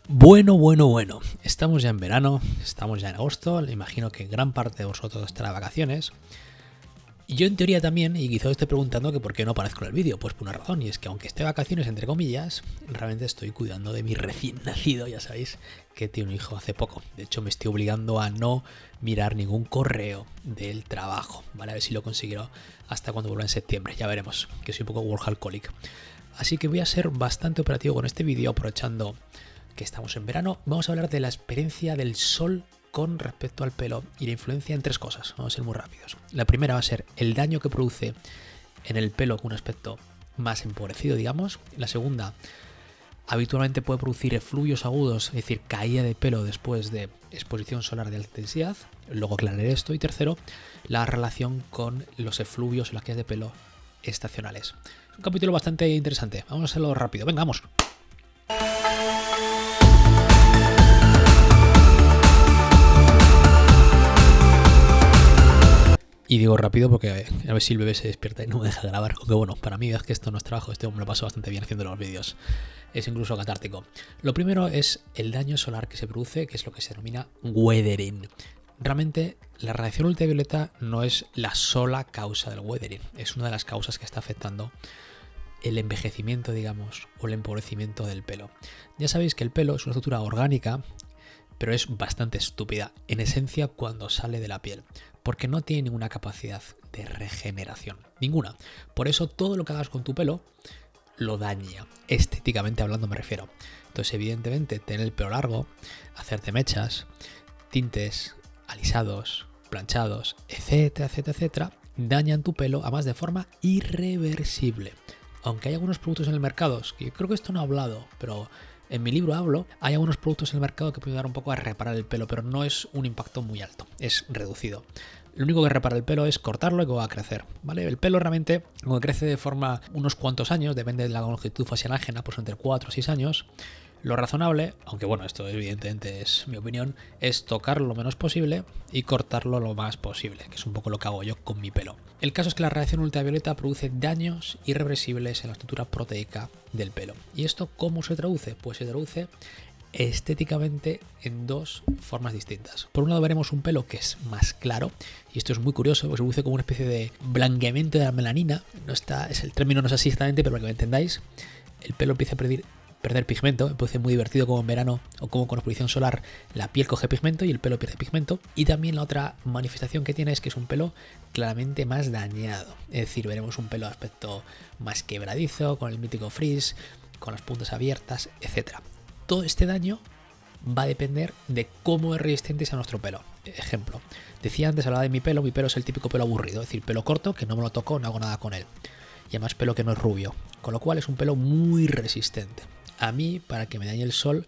Bueno. Estamos ya en verano, estamos ya en agosto. Le imagino que gran parte de vosotros estará de vacaciones. Y yo en teoría también, y quizá os esté preguntando que por qué no aparezco en el vídeo. Pues por una razón, y es que aunque esté de vacaciones, entre comillas, realmente estoy cuidando de mi recién nacido. Ya sabéis que tiene un hijo hace poco. De hecho, me estoy obligando a no mirar ningún correo del trabajo. Vale, a ver si lo consigo hasta cuando vuelva en septiembre. Ya veremos, que soy un poco workaholic. Así que voy a ser bastante operativo con este vídeo, aprovechando que estamos en verano. Vamos a hablar de la experiencia del sol con respecto al pelo y la influencia en tres cosas. Vamos a ser muy rápidos. La primera va a ser el daño que produce en el pelo con un aspecto más empobrecido, digamos. La segunda, habitualmente puede producir efluvios agudos, es decir, caída de pelo después de exposición solar de alta intensidad. Luego aclararé esto. Y tercero, la relación con los efluvios y las caídas de pelo estacionales. Es un capítulo bastante interesante. Vamos a hacerlo rápido. Venga, vamos. Y digo rápido porque a ver si el bebé se despierta y no me deja grabar. Aunque bueno, para mí es que esto no es trabajo, me lo paso bastante bien haciendo los vídeos. Es incluso catártico. Lo primero es el daño solar que se produce, que es lo que se denomina weathering. Realmente la radiación ultravioleta no es la sola causa del weathering, es una de las causas que está afectando el envejecimiento, digamos, o el empobrecimiento del pelo. Ya sabéis que el pelo es una estructura orgánica, pero es bastante estúpida en esencia cuando sale de la piel, porque no tiene ninguna capacidad de regeneración, ninguna. Por eso todo lo que hagas con tu pelo lo daña, estéticamente hablando me refiero. Entonces evidentemente tener el pelo largo, hacerte mechas, tintes, alisados, planchados, etcétera, dañan tu pelo además de forma irreversible. Aunque hay algunos productos en el mercado, que creo que esto no he hablado, pero en mi libro hablo, hay algunos productos en el mercado que pueden ayudar un poco a reparar el pelo, pero no es un impacto muy alto, es reducido. Lo único que repara el pelo es cortarlo y que va a crecer, ¿vale? El pelo realmente, como crece de forma unos cuantos años, depende de la longitud facial ajena, pues entre 4 o 6 años. Lo razonable, aunque bueno, esto evidentemente es mi opinión, es tocarlo lo menos posible y cortarlo lo más posible, que es un poco lo que hago yo con mi pelo. El caso es que la radiación ultravioleta produce daños irreversibles en la estructura proteica del pelo. ¿Y esto cómo se traduce? Pues se traduce estéticamente en dos formas distintas. Por un lado veremos un pelo que es más claro, y esto es muy curioso, pues se produce como una especie de blanqueamiento de la melanina. El término no es así exactamente, pero para que me entendáis, el pelo empieza a perder pigmento. Me parece muy divertido como en verano o como con exposición solar la piel coge pigmento y el pelo pierde pigmento. Y también la otra manifestación que tiene es que es un pelo claramente más dañado. Es decir, veremos un pelo de aspecto más quebradizo, con el mítico frizz, con las puntas abiertas, etc. Todo este daño va a depender de cómo es resistente sea nuestro pelo. Ejemplo, decía antes, hablaba de mi pelo es el típico pelo aburrido, es decir, pelo corto que no me lo toco, no hago nada con él. Y además pelo que no es rubio, con lo cual es un pelo muy resistente. A mí, para que me dañe el sol,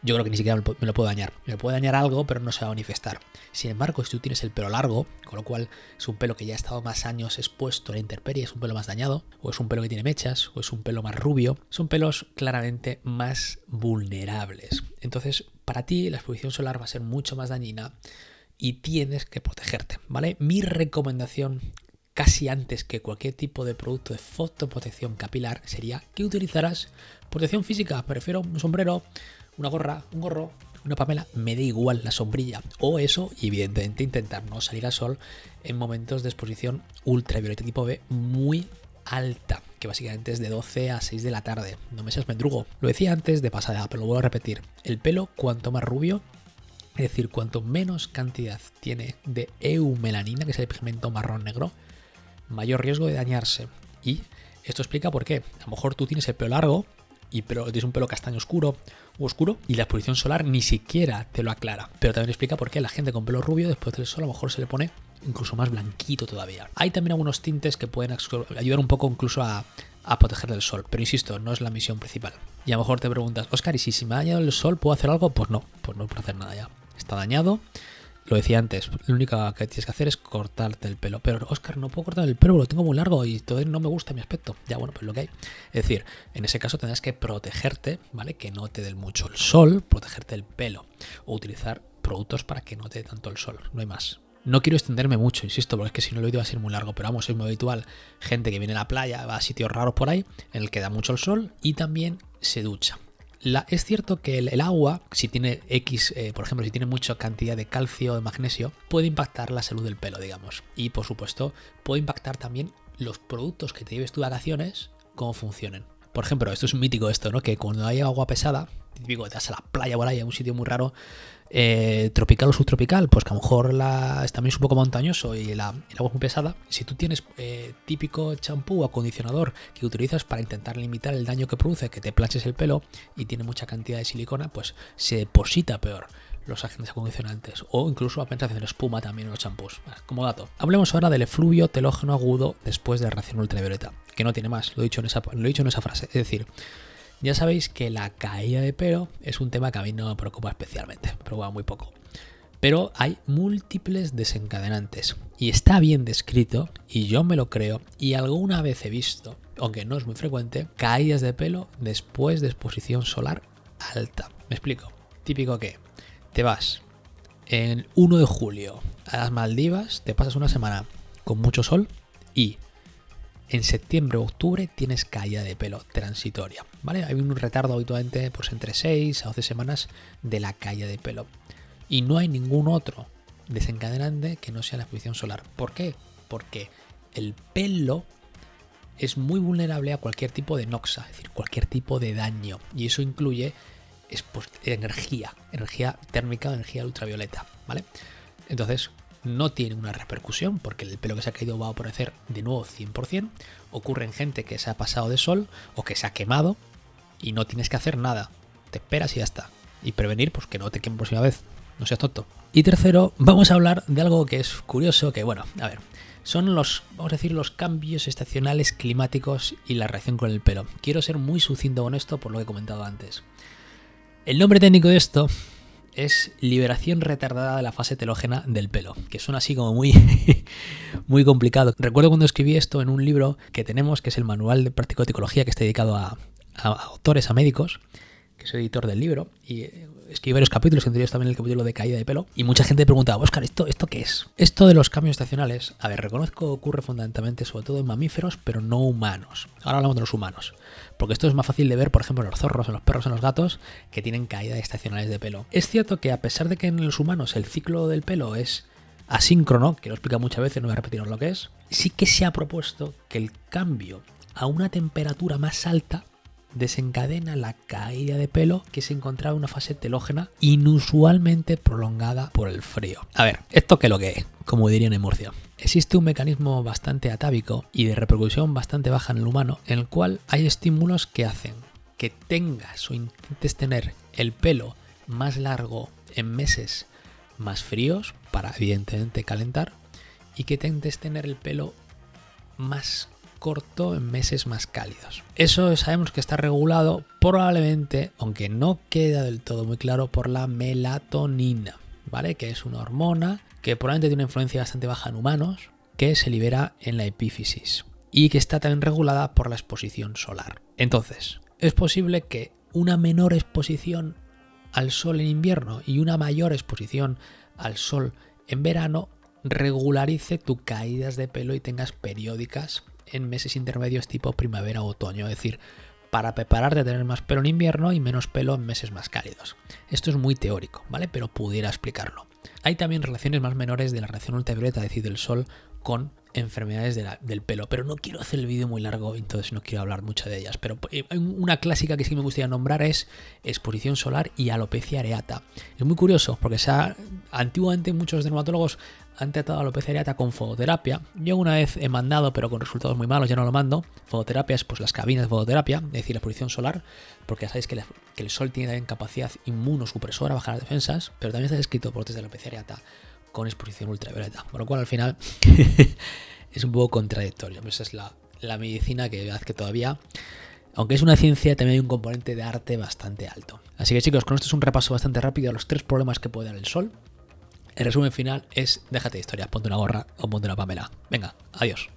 yo creo que ni siquiera me lo puedo dañar. Me puede dañar algo, pero no se va a manifestar. Sin embargo, si tú tienes el pelo largo, con lo cual es un pelo que ya ha estado más años expuesto a la intemperie, es un pelo más dañado, o es un pelo que tiene mechas, o es un pelo más rubio, son pelos claramente más vulnerables. Entonces, para ti la exposición solar va a ser mucho más dañina y tienes que protegerte, ¿vale? Mi recomendación, casi antes que cualquier tipo de producto de fotoprotección capilar, sería que utilizaras protección física. Me refiero a un sombrero, una gorra, un gorro, una pamela, me da igual la sombrilla o eso, y evidentemente intentar no salir al sol en momentos de exposición ultravioleta tipo B muy alta, que básicamente es de 12 a 6 de la tarde. No me seas mendrugo. Lo decía antes de pasada, pero lo vuelvo a repetir. El pelo cuanto más rubio, es decir, cuanto menos cantidad tiene de eumelanina, que es el pigmento marrón negro, mayor riesgo de dañarse. Y esto explica por qué. A lo mejor tú tienes el pelo largo pero tienes un pelo castaño oscuro y la exposición solar ni siquiera te lo aclara. Pero también explica por qué la gente con pelo rubio después del sol a lo mejor se le pone incluso más blanquito todavía. Hay también algunos tintes que pueden ayudar un poco incluso a proteger del sol, pero insisto, no es la misión principal. Y a lo mejor te preguntas, Óscar, ¿y si me ha dañado el sol puedo hacer algo? Pues no puedo hacer nada ya. Está dañado. Lo decía antes, lo único que tienes que hacer es cortarte el pelo. Pero, Óscar, no puedo cortar el pelo, lo tengo muy largo y todavía no me gusta mi aspecto. Ya, bueno, pues lo que hay. Es decir, en ese caso tendrás que protegerte, ¿vale? Que no te dé mucho el sol, protegerte el pelo. O utilizar productos para que no te dé tanto el sol. No hay más. No quiero extenderme mucho, insisto, porque es que si no el vídeo va a ser muy largo. Pero vamos, es muy habitual. Gente que viene a la playa, va a sitios raros por ahí, en el que da mucho el sol y también se ducha. Es cierto que el agua, si tiene por ejemplo, si tiene mucha cantidad de calcio o de magnesio, puede impactar la salud del pelo, digamos. Y por supuesto, puede impactar también los productos que te lleves tú de vacaciones, cómo funcionen. Por ejemplo, esto es un mítico ¿no? Que cuando hay agua pesada, típico que te vas a la playa por ahí, a un sitio muy raro, tropical o subtropical, pues que a lo mejor también es un poco montañoso y el agua es muy pesada. Si tú tienes típico champú o acondicionador que utilizas para intentar limitar el daño que produce que te planches el pelo y tiene mucha cantidad de silicona, pues se deposita peor los agentes acondicionantes, o incluso apenas hacen espuma también en los champús. Como dato, hablemos ahora del efluvio telógeno agudo después de la radiación ultravioleta, que no tiene más, lo he dicho en esa frase. Es decir, ya sabéis que la caída de pelo es un tema que a mí no me preocupa especialmente, me preocupa muy poco. Pero hay múltiples desencadenantes y está bien descrito, y yo me lo creo, y alguna vez he visto, aunque no es muy frecuente, caídas de pelo después de exposición solar alta. Me explico. Típico que te vas en 1 de julio a las Maldivas, te pasas una semana con mucho sol y en septiembre o octubre tienes caída de pelo transitoria, ¿vale? Hay un retardo habitualmente pues entre 6 a 12 semanas de la caída de pelo. Y no hay ningún otro desencadenante que no sea la exposición solar. ¿Por qué? Porque el pelo es muy vulnerable a cualquier tipo de noxa, es decir, cualquier tipo de daño. Y eso incluye energía térmica, energía ultravioleta, ¿vale? Entonces no tiene una repercusión porque el pelo que se ha caído va a aparecer de nuevo 100%. Ocurre en gente que se ha pasado de sol o que se ha quemado y no tienes que hacer nada. Te esperas y ya está. Y prevenir pues que no te queme por próxima vez. No seas tonto. Y tercero, vamos a hablar de algo que es curioso, que bueno, a ver, son los cambios estacionales climáticos y la reacción con el pelo. Quiero ser muy sucinto con esto por lo que he comentado antes. El nombre técnico de esto es liberación retardada de la fase telógena del pelo, que suena así como muy, muy complicado. Recuerdo cuando escribí esto en un libro que tenemos, que es el Manual de Práctico de Ecología, que está dedicado a autores, a médicos, que soy editor del libro, y escribí varios capítulos, entre ellos también el capítulo de caída de pelo, y mucha gente preguntaba, Óscar, ¿esto qué es? Esto de los cambios estacionales, a ver, reconozco que ocurre fundamentalmente sobre todo en mamíferos, pero no humanos. Ahora hablamos de los humanos, porque esto es más fácil de ver, por ejemplo, en los zorros, en los perros, en los gatos, que tienen caídas estacionales de pelo. Es cierto que a pesar de que en los humanos el ciclo del pelo es asíncrono, que lo explica muchas veces, no voy a repetir lo que es, sí que se ha propuesto que el cambio a una temperatura más alta desencadena la caída de pelo que se encontraba en una fase telógena inusualmente prolongada por el frío. A ver, ¿esto qué es lo que es? Como dirían en Murcia. Existe un mecanismo bastante atávico y de repercusión bastante baja en el humano, en el cual hay estímulos que hacen que tengas o intentes tener el pelo más largo en meses más fríos, para evidentemente calentar, y que intentes tener el pelo más corto en meses más cálidos. Eso sabemos que está regulado probablemente, aunque no queda del todo muy claro, por la melatonina, ¿vale? Que es una hormona que probablemente tiene una influencia bastante baja en humanos, que se libera en la epífisis y que está también regulada por la exposición solar. Entonces, es posible que una menor exposición al sol en invierno y una mayor exposición al sol en verano regularice tus caídas de pelo y tengas periódicas en meses intermedios tipo primavera o otoño, es decir, para prepararte a tener más pelo en invierno y menos pelo en meses más cálidos. Esto es muy teórico, ¿vale? Pero pudiera explicarlo. Hay también relaciones más menores de la radiación ultravioleta, es decir, del sol, con enfermedades del pelo, pero no quiero hacer el vídeo muy largo, entonces no quiero hablar mucho de ellas, pero una clásica que sí me gustaría nombrar es exposición solar y alopecia areata. Es muy curioso porque antiguamente muchos dermatólogos han tratado alopecia areata con fototerapia. Yo una vez he mandado, pero con resultados muy malos, ya no lo mando. Fototerapia es pues las cabinas de fototerapia, es decir, la exposición solar, porque ya sabéis que el sol tiene también capacidad inmunosupresora, bajar las defensas, pero también está descrito por test de alopecia areata con exposición ultravioleta, por lo cual al final es un poco contradictorio. Esa es la medicina que hace que todavía, aunque es una ciencia, también hay un componente de arte bastante alto. Así que chicos, con esto es un repaso bastante rápido a los 3 problemas que puede dar el sol. El resumen final es: déjate de historias, ponte una gorra o ponte una Pamela. Venga, adiós.